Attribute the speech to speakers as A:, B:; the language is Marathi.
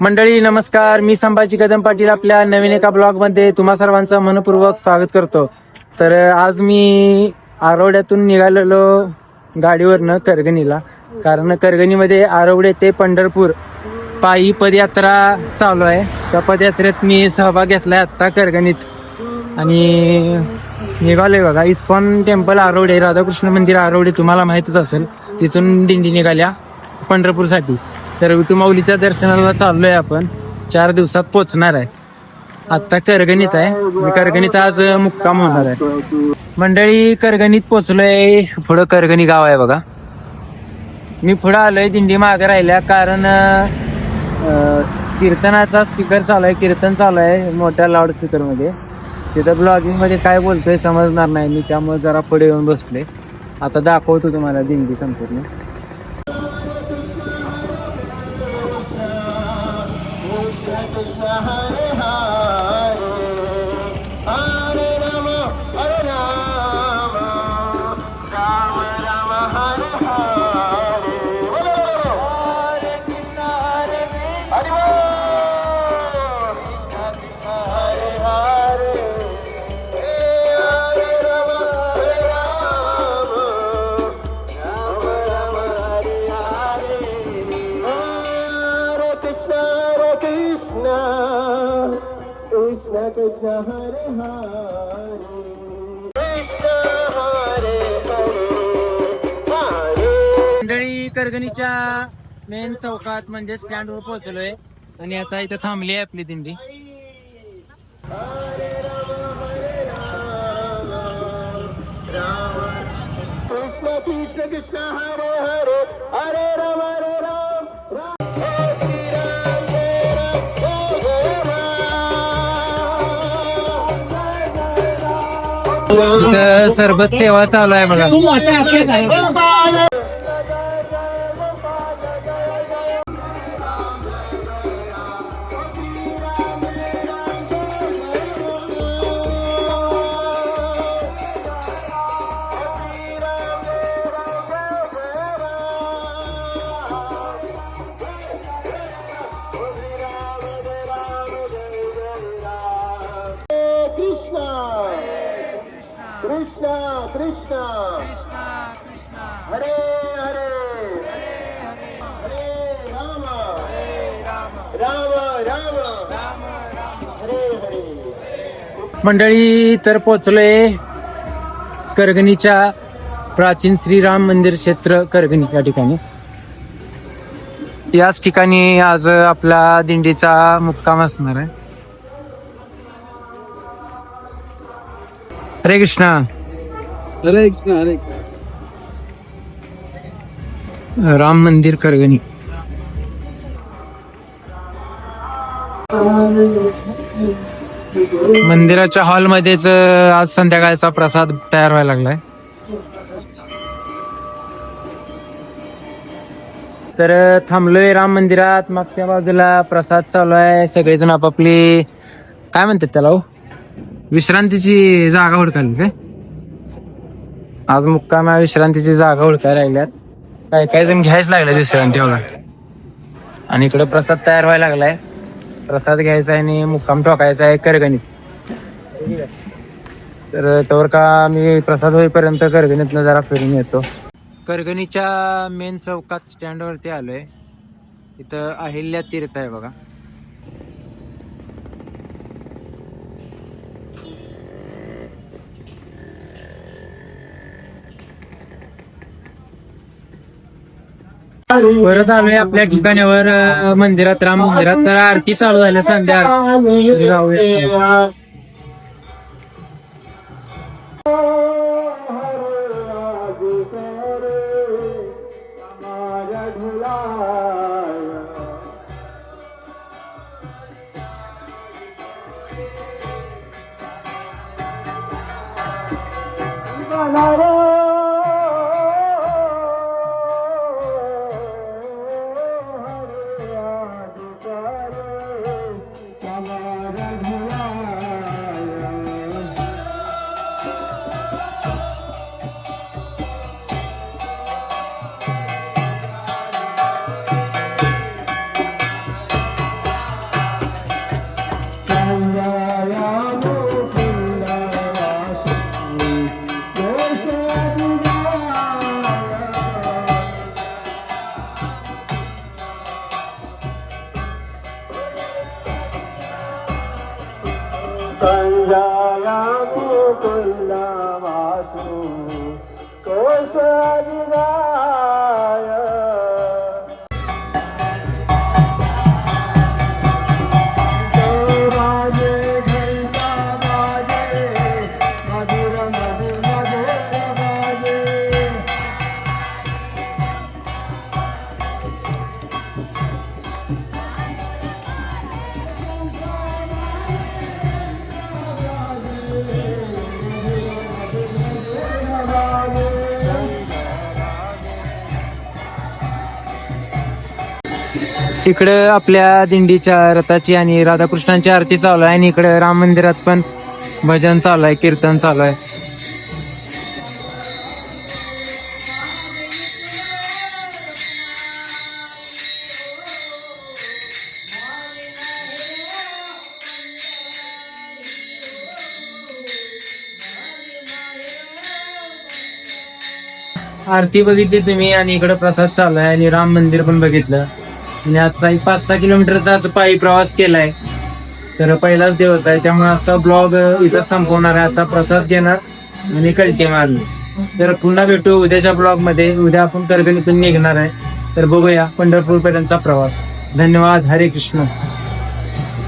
A: मंडळी नमस्कार, मी संभाजी कदम पाटील आपल्या नवीन एका ब्लॉग मध्ये तुम्हा सर्वांचं मनपूर्वक स्वागत करतो. तर आज मी आरवड्यातून निघालेलो गाडीवरनं करगणीला, कारण करगणीमध्ये आरवडे ते पंढरपूर पायी पदयात्रा चालू आहे. त्या पदयात्रेत मी सहभाग घेतलाय आता करगणीत आणि निघालोय बघा. इस्कॉन टेम्पल आरवडे, राधाकृष्ण मंदिर आरवडे तुम्हाला माहितच असेल. तिथून दिंडी निघाल्या पंढरपूरसाठी. तर विठुमाऊलीच्या दर्शनाला चाललोय आपण. 4 दिवसात पोहोचणार आहे. आता करगणीत आहे. करगणीत आज मुक्काम होणार आहे. मंडळी करगणीत पोहोचलोय. पुढं करगणी गाव आहे बघा. मी पुढं आलोय, दिंडी मागे राहिल्या, कारण कीर्तनाचा स्पीकर चालू आहे. कीर्तन चालू आहे मोठ्या लाऊड स्पीकर मध्ये. तिथं ब्लॉगिंग मध्ये काय बोलतोय समजणार नाही मी, त्यामुळे जरा पुढे येऊन बसले. आता दाखवतो तुम्हाला दिंडी संपूर्ण. मंडळी करगणीच्या मेन चौकात म्हणजे स्टँड वर पोहोचलोय आणि आता इथं थांबली आहे आपली दिंडी. इथं सरबत सेवा चालू आहे बघा.
B: कृष्णा कृष्णा हरे हरे हरे राम राम राम हरे हरे.
A: मंडळी तर पोहोचलोय करगणीच्या प्राचीन श्रीराम मंदिर क्षेत्र करगणी या ठिकाणी. याच ठिकाणी आज आपला दिंडीचा मुक्काम असणार आहे. हरे कृष्णा.
B: हरे कृष्णा हरे.
A: राम मंदिर करगणी. मंदिराच्या हॉलमध्येच आज संध्याकाळचा प्रसाद तयार व्हायला लागलाय. तर थांबलोय राम मंदिरात. मागच्या बाजूला प्रसाद चालू आहे. सगळेजण आपापली काय म्हणतात त्याला विश्रांतीची जागा हुडकायला काय. आज मुक्काम विश्रांतीची जागा हुडकायला लागल्यात. काही जण घ्यायच लागले विश्रांती बघा. आणि इकडे प्रसाद तयार व्हायला लागलाय. प्रसाद घ्यायचा आहे आणि मुक्काम ठोकायचा आहे करगणीत. तर तोवर का मी प्रसाद होईपर्यंत करगणीतनं जरा फिरून येतो. करगणीच्या मेन चौकात स्टँड वरती आलोय. इथं अहिल्या तीर्थ आहे बघा. परत आलोय आपल्या ठिकाणावर मंदिरात, राम मंदिरात. तर आरती चालू झाल्या संध्या आरती.
B: संजया मुकुंद वासु कोशदिगाय बाजे घंटा बाजे मधुर मधुर मधुर बाजे
A: इकडं आपल्या दिंडीच्या रथाची आणि राधाकृष्णांची आरती चालू आहे आणि इकडे राम मंदिरात पण भजन चालू आहे, कीर्तन चालू आहे. आरती बघितली तुम्ही आणि इकडे प्रसाद चालू आहे आणि राम मंदिर पण बघितलं आणि आता एक 5-6 किलोमीटरचा आज पायी प्रवास केलाय. तर पहिलाच दिवस आहे त्यामुळे आजचा ब्लॉग इथं संपवणार आहे. आजचा प्रसाद घेणार आणि कल्टी मारली. तर पुन्हा भेटू उद्याच्या ब्लॉग मध्ये. उद्या आपण करगणीतून निघणार आहे. तर बघूया पंढरपूर पर्यंतचा प्रवास. धन्यवाद. हरे कृष्ण.